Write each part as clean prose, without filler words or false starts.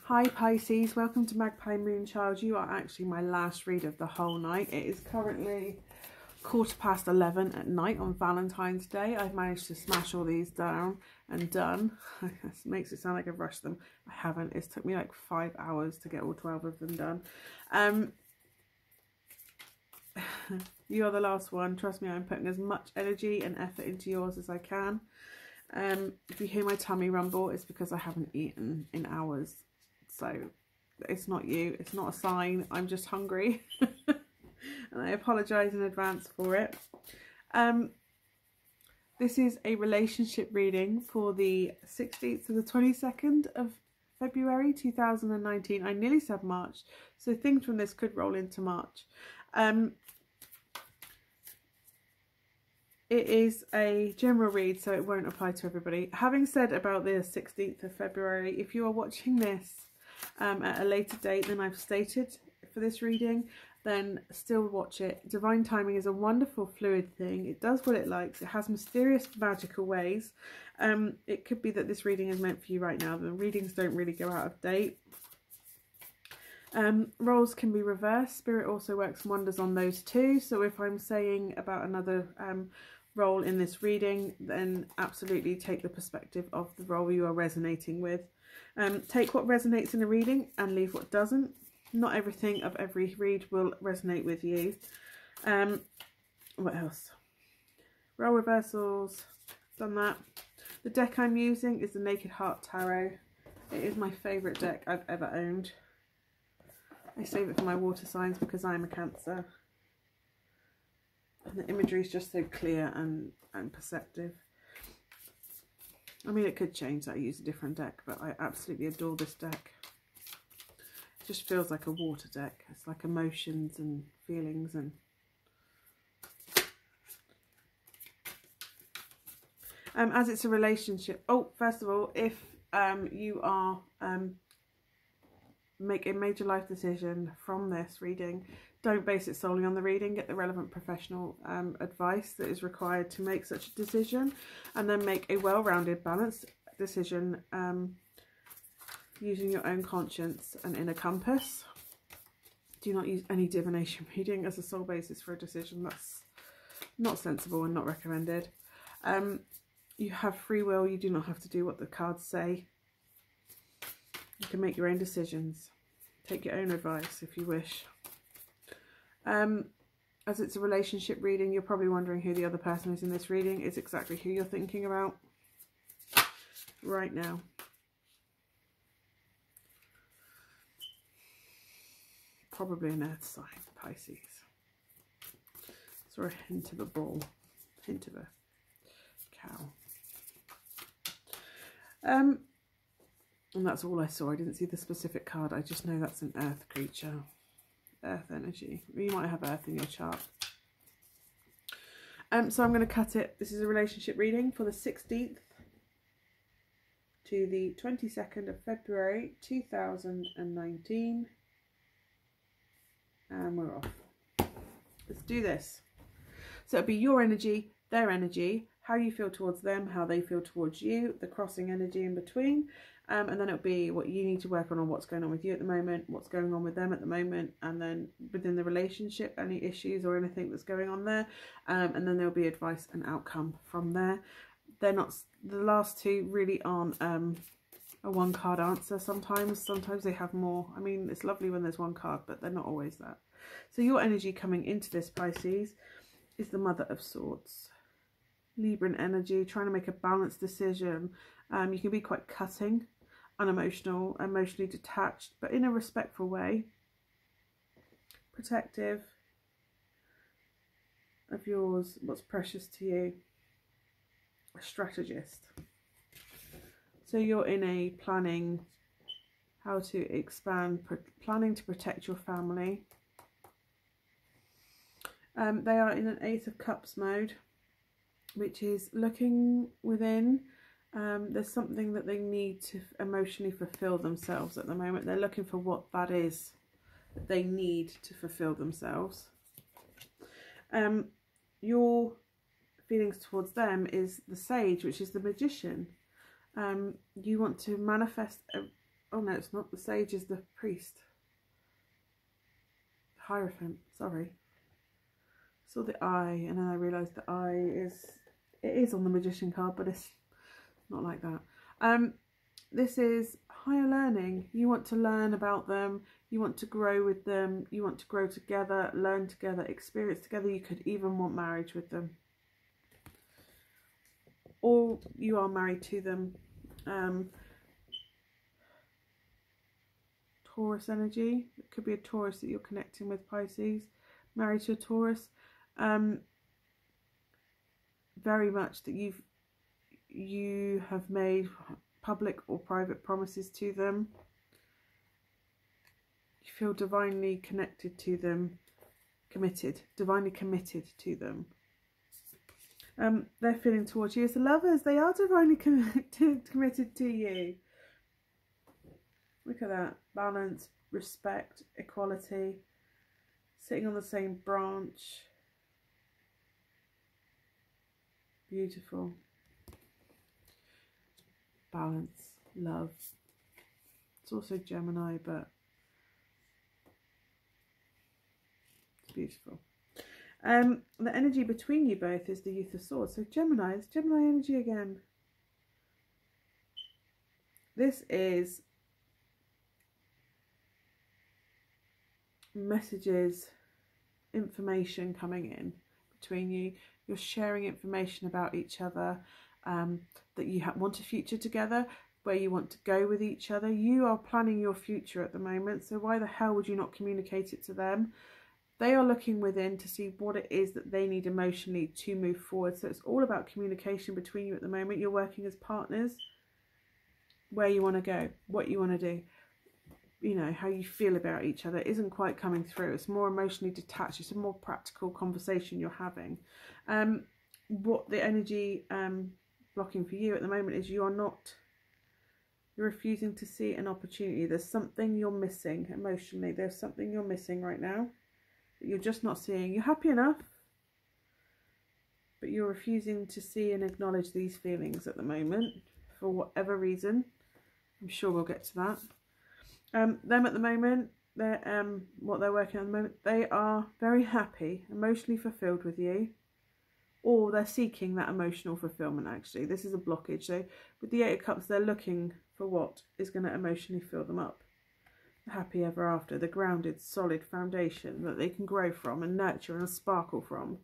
Hi Pisces, welcome to Magpie Moonchild. You are actually my last read of the whole night. It is currently 11:15 at night on Valentine's Day. I've managed to smash all these down and done. This makes it sound like I've rushed them. I haven't. It's took me like 5 hours to get all 12 of them done. You are the last one. Trust me, I'm putting as much energy and effort into yours as I can. If you hear my tummy rumble, it's because I haven't eaten in hours. So it's not you, it's not a sign, I'm just hungry. And I apologise in advance for it. This is a relationship reading for the 16th to the 22nd of February 2019. I nearly said March, so things from this could roll into March. It is a general read, so it won't apply to everybody. Having said about the 16th of February, if you are watching this at a later date than I've stated for this reading, then still watch it. Divine timing is a wonderful fluid thing. It does what it likes. It has mysterious magical ways. It could be that this reading is meant for you right now. The readings don't really go out of date. Roles can be reversed. Spirit also works wonders on those too. So if I'm saying about another role in this reading, then absolutely take the perspective of the role you are resonating with. Take what resonates in a reading and leave what doesn't. Not everything of every read will resonate with you. What else? Role reversals, done that. The deck I'm using is the Naked Heart Tarot. It is my favourite deck I've ever owned. I save it for my water signs because I'm a Cancer. And the imagery is just so clear and perceptive. I mean, it could change that I use a different deck, but I absolutely adore this deck. It just feels like a water deck. It's like emotions and feelings and... as it's a relationship... Oh, first of all, if you are... make a major life decision from this reading, don't base it solely on the reading. Get the relevant professional advice that is required to make such a decision, and then make a well-rounded, balanced decision using your own conscience and inner compass. Do not use any divination reading as a sole basis for a decision. That's not sensible and not recommended. You have free will. You do not have to do what the cards say. You can make your own decisions. Take your own advice if you wish. As it's a relationship reading, you're probably wondering who the other person is in this reading. It's exactly who you're thinking about right now. Probably an earth sign, Pisces. Or a hint of a bull, hint of a cow. And that's all I saw. I didn't see the specific card. I just know that's an earth creature. Earth energy. You might have earth in your chart. So I'm going to cut it. This is a relationship reading for the 16th to the 22nd of February 2019. And we're off. Let's do this. So it'll be your energy, their energy, how you feel towards them, how they feel towards you, the crossing energy in between. And then it'll be what you need to work on what's going on with you at the moment, what's going on with them at the moment, and then within the relationship, any issues or anything that's going on there. And then there'll be advice and outcome from there. They're not, the last two really aren't a one card answer sometimes. Sometimes they have more. I mean, it's lovely when there's one card, but they're not always that. So your energy coming into this, Pisces, is the Mother of Swords. Libran energy, trying to make a balanced decision. You can be quite cutting, unemotional, emotionally detached, but in a respectful way. Protective of yours, what's precious to you. A strategist. So you're in a planning, how to expand, planning to protect your family. They are in an Ace of Cups mode, which is looking within. There's something that they need to emotionally fulfill themselves at the moment. They're looking for what that is that they need to fulfill themselves. Your feelings towards them is the Sage, which is the Magician. You want to manifest oh no, it's not. The Sage is the priest. Hierophant, sorry. Saw the eye, and then I realised the eye is on the Magician card, but it's not like that. This is higher learning. You want to learn about them. You want to grow with them. You want to grow together, learn together, experience together. You could even want marriage with them, or you are married to them. Taurus energy. It could be a Taurus that you're connecting with, Pisces. Married to a Taurus. Very much that you have made public or private promises to them. You feel divinely connected to them, divinely committed to them. They're feeling towards you as the Lovers. They are divinely committed to you. Look at that. Balance, respect, equality, sitting on the same branch. Beautiful. Balance, love. It's also Gemini, but it's beautiful. The energy between you both is the Youth of Swords. So Gemini, it's Gemini energy again. This is messages, information coming in between you. You're sharing information about each other, that you want a future together, where you want to go with each other. You are planning your future at the moment, so why the hell would you not communicate it to them? They are looking within to see what it is that they need emotionally to move forward. So it's all about communication between you at the moment. You're working as partners, where you want to go, what you want to do. You know, how you feel about each other isn't quite coming through. It's more emotionally detached. It's a more practical conversation you're having. What the energy blocking for you at the moment is you're refusing to see an opportunity. There's something you're missing emotionally. There's something you're missing right now that you're just not seeing. You're happy enough, but you're refusing to see and acknowledge these feelings at the moment for whatever reason. I'm sure we'll get to that. Them at the moment, they're what they're working on at the moment, they are very happy, emotionally fulfilled with you, or they're seeking that emotional fulfillment. Actually, this is a blockage. So with the Eight of Cups, they're looking for what is going to emotionally fill them up. The happy ever after, the grounded, solid foundation that they can grow from and nurture and sparkle from.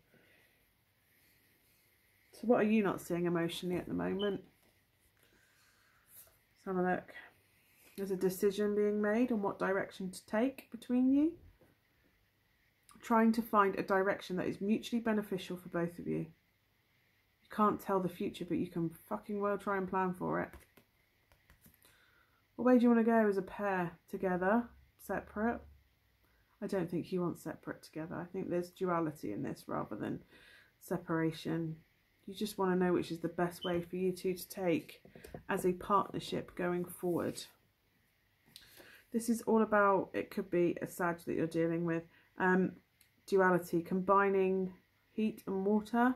So what are you not seeing emotionally at the moment? Let's have a look. There's a decision being made on what direction to take between you. Trying to find a direction that is mutually beneficial for both of you. You can't tell the future, but you can fucking well try and plan for it. What way do you want to go as a pair? Together? Separate? I don't think you want separate together. I think there's duality in this rather than separation. You just want to know which is the best way for you two to take as a partnership going forward. This is all about, it could be a Sag that you're dealing with. Duality, combining heat and water,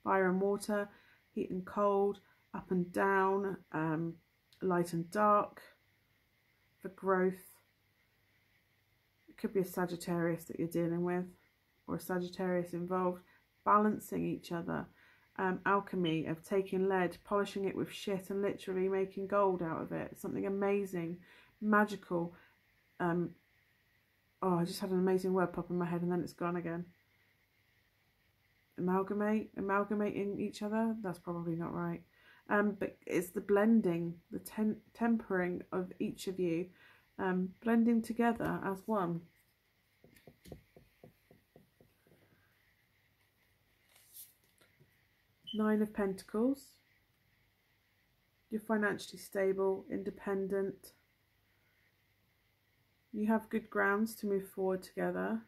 fire and water, heat and cold, up and down, light and dark, for growth. It could be a Sagittarius that you're dealing with, or a Sagittarius involved, balancing each other. Alchemy of taking lead, polishing it with shit and literally making gold out of it. Something amazing. Magical. Oh, I just had an amazing word pop in my head and then it's gone again. Amalgamating each other. That's probably not right. But it's the blending, the tempering of each of you, blending together as one. Nine of Pentacles. You're financially stable, independent. You have good grounds to move forward together.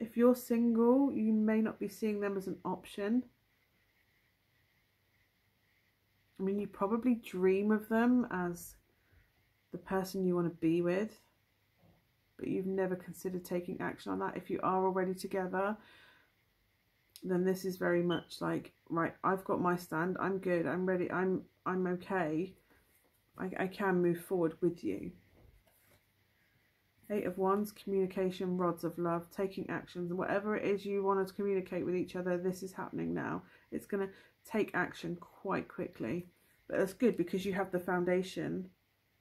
If you're single, you may not be seeing them as an option. I mean, you probably dream of them as the person you want to be with, but you've never considered taking action on that. If you are already together, then this is very much like, right, I've got my stand, I'm good, I'm ready, I'm okay. I can move forward with you. 8 of Wands, communication, rods of love, taking actions, whatever it is you want to communicate with each other, this is happening now. It's going to take action quite quickly. But that's good because you have the foundation.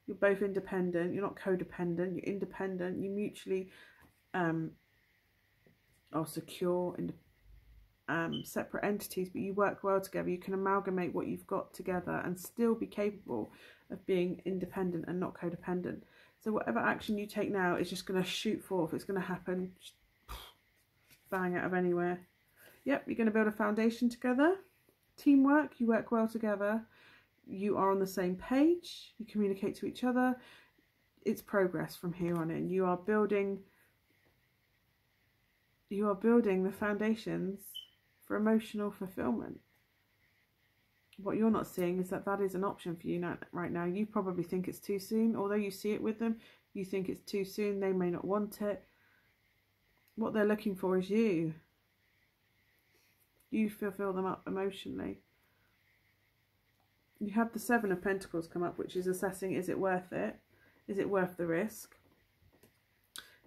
You're both independent. You're not codependent. You're independent. You mutually are secure and separate entities, but you work well together. You can amalgamate what you've got together and still be capable of being independent and not codependent. So whatever action you take now is just going to shoot forth. It's going to happen, bang, out of anywhere. Yep, you're going to build a foundation together. Teamwork, you work well together. You are on the same page. You communicate to each other. It's progress from here on in. You are building the foundations for emotional fulfillment. What you're not seeing is that is an option for you right now. You probably think it's too soon. Although you see it with them, you think it's too soon. They may not want it. What they're looking for is you. You fulfill them up emotionally. You have the 7 of Pentacles come up, which is assessing, is it worth it? Is it worth the risk?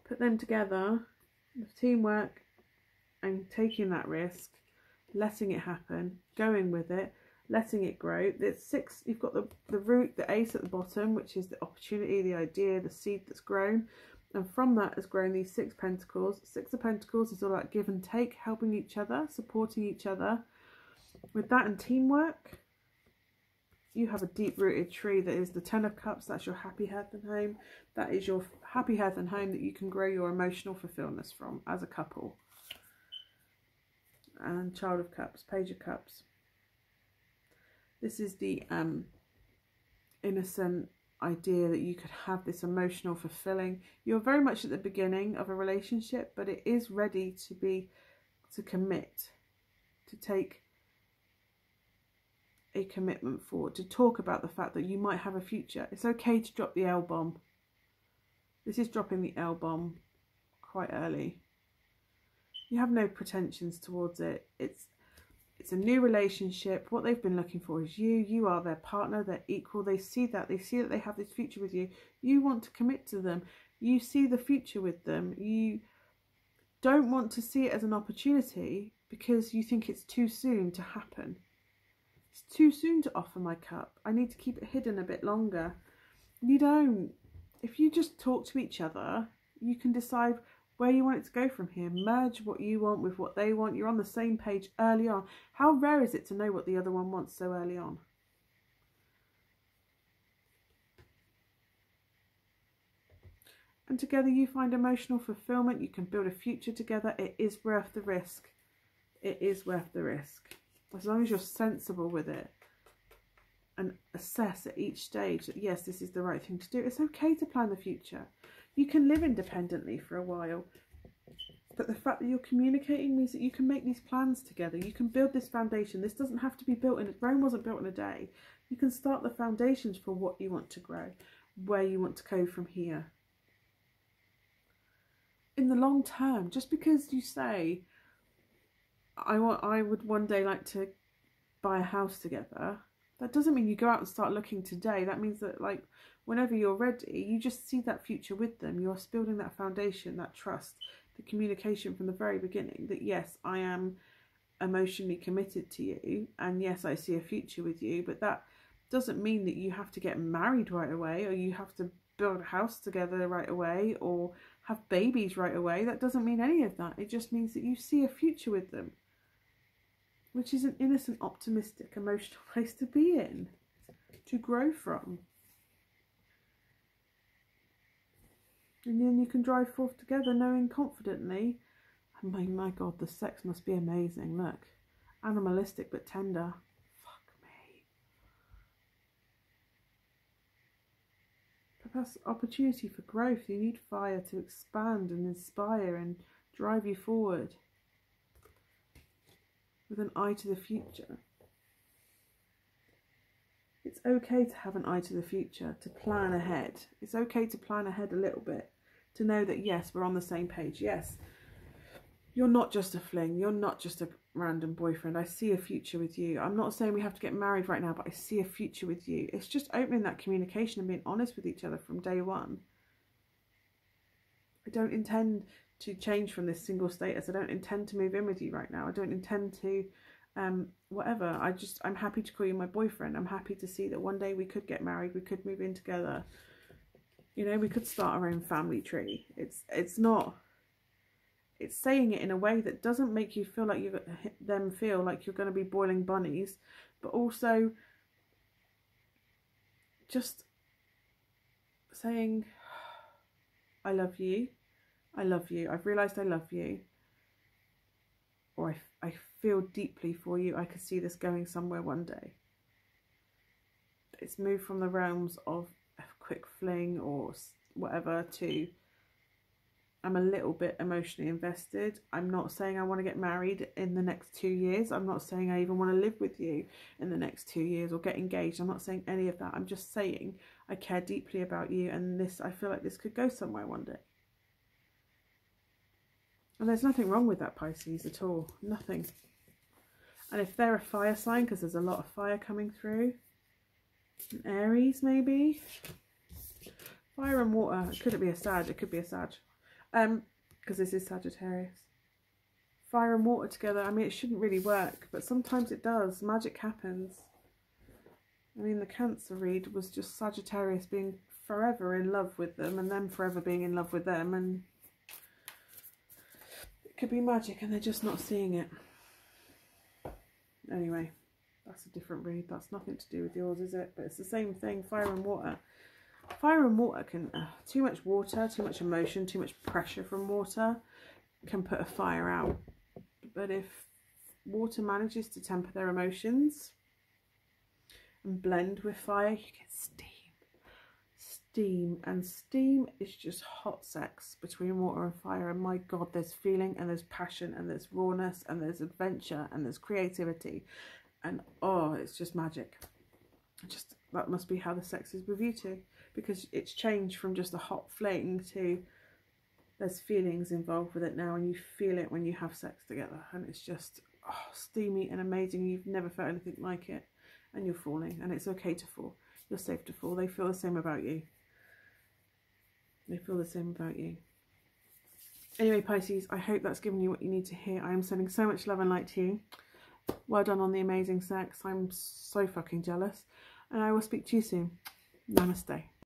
Put them together, with teamwork and taking that risk, letting it happen, going with it, letting it grow. There's 6, you've got the root, the ace at the bottom, which is the opportunity, the idea, the seed that's grown. And from that has grown these 6 pentacles. 6 of Pentacles is all about give and take, helping each other, supporting each other. With that and teamwork, you have a deep-rooted tree that is the 10 of Cups. That's your happy hearth and home. That is your happy hearth and home that you can grow your emotional fulfillment from as a couple. And Child of Cups, Page of Cups. This is the innocent idea that you could have this emotional fulfilling. You're very much at the beginning of a relationship, but it is ready to commit, to take a commitment forward, to talk about the fact that you might have a future. It's okay to drop the L-bomb. This is dropping the L-bomb quite early. You have no pretensions towards it. It's a new relationship. What they've been looking for is you. You are their partner, their equal. They see that. They see that they have this future with you. You want to commit to them. You see the future with them. You don't want to see it as an opportunity because you think it's too soon to happen. It's too soon to offer my cup. I need to keep it hidden a bit longer. You don't. If you just talk to each other, you can decide where you want it to go from here. Merge what you want with what they want. You're on the same page early on. How rare is it to know what the other one wants so early on? And together you find emotional fulfillment. You can build a future together. It is worth the risk. It is worth the risk. As long as you're sensible with it and assess at each stage that yes, this is the right thing to do. It's okay to plan the future. You can live independently for a while, but the fact that you're communicating means that you can make these plans together. You can build this foundation. This doesn't have to be built in, Rome wasn't built in a day. You can start the foundations for what you want to grow, where you want to go from here. In the long term, just because you say, I would one day like to buy a house together, that doesn't mean you go out and start looking today. That means that like whenever you're ready, you just see that future with them. You're building that foundation, that trust, the communication from the very beginning that yes, I am emotionally committed to you and yes, I see a future with you, but that doesn't mean that you have to get married right away or you have to build a house together right away or have babies right away. That doesn't mean any of that. It just means that you see a future with them, which is an innocent, optimistic, emotional place to be in, to grow from. And then you can drive forth together knowing confidently, oh my God, the sex must be amazing. Look, animalistic but tender. Fuck me. But that's opportunity for growth. You need fire to expand and inspire and drive you forward with an eye to the future. It's okay to have an eye to the future, to plan ahead. It's okay to plan ahead a little bit, to know that yes, we're on the same page. Yes, you're not just a fling. You're not just a random boyfriend. I see a future with you. I'm not saying we have to get married right now, but I see a future with you. It's just opening that communication and being honest with each other from day one. I don't intend to change from this single status. I don't intend to move in with you right now. I don't intend to whatever. I'm happy to call you my boyfriend. I'm happy to see that one day we could get married, we could move in together. You know, we could start our own family tree. It's saying it in a way that doesn't make you feel like feel like you're going to be boiling bunnies, but also just saying, I love you. I love you. I've realised I love you. Or I feel deeply for you. I could see this going somewhere one day. It's moved from the realms of a quick fling or whatever to I'm a little bit emotionally invested. I'm not saying I want to get married in the next 2 years. I'm not saying I even want to live with you in the next 2 years or get engaged. I'm not saying any of that. I'm just saying I care deeply about you, and I feel like this could go somewhere one day. And there's nothing wrong with that, Pisces, at all. Nothing. And if they're a fire sign, because there's a lot of fire coming through, an Aries maybe. Fire and water. Could it be a Sag? It could be a Sag. Because this is Sagittarius. Fire and water together, I mean, it shouldn't really work, but sometimes it does. Magic happens. I mean, the Cancer read was just Sagittarius being forever in love with them and them forever being in love with them, and it could be magic and they're just not seeing it. Anyway, that's a different read. That's nothing to do with yours, is it? But it's the same thing, fire and water. Fire and water can, too much water, too much emotion, too much pressure from water can put a fire out. But if water manages to temper their emotions and blend with fire, you get steam. Steam. And steam is just hot sex between water and fire. And my God, there's feeling and there's passion and there's rawness and there's adventure and there's creativity. And oh, it's just magic. That must be how the sex is with you two. Because it's changed from just a hot fling to there's feelings involved with it now, and you feel it when you have sex together, and it's just steamy and amazing. You've never felt anything like it, and you're falling, and it's okay to fall. You're safe to fall. They feel the same about you. They feel the same about you. Anyway, Pisces, I hope that's given you what you need to hear. I am sending so much love and light to you. Well done on the amazing sex. I'm so fucking jealous, and I will speak to you soon. Namaste.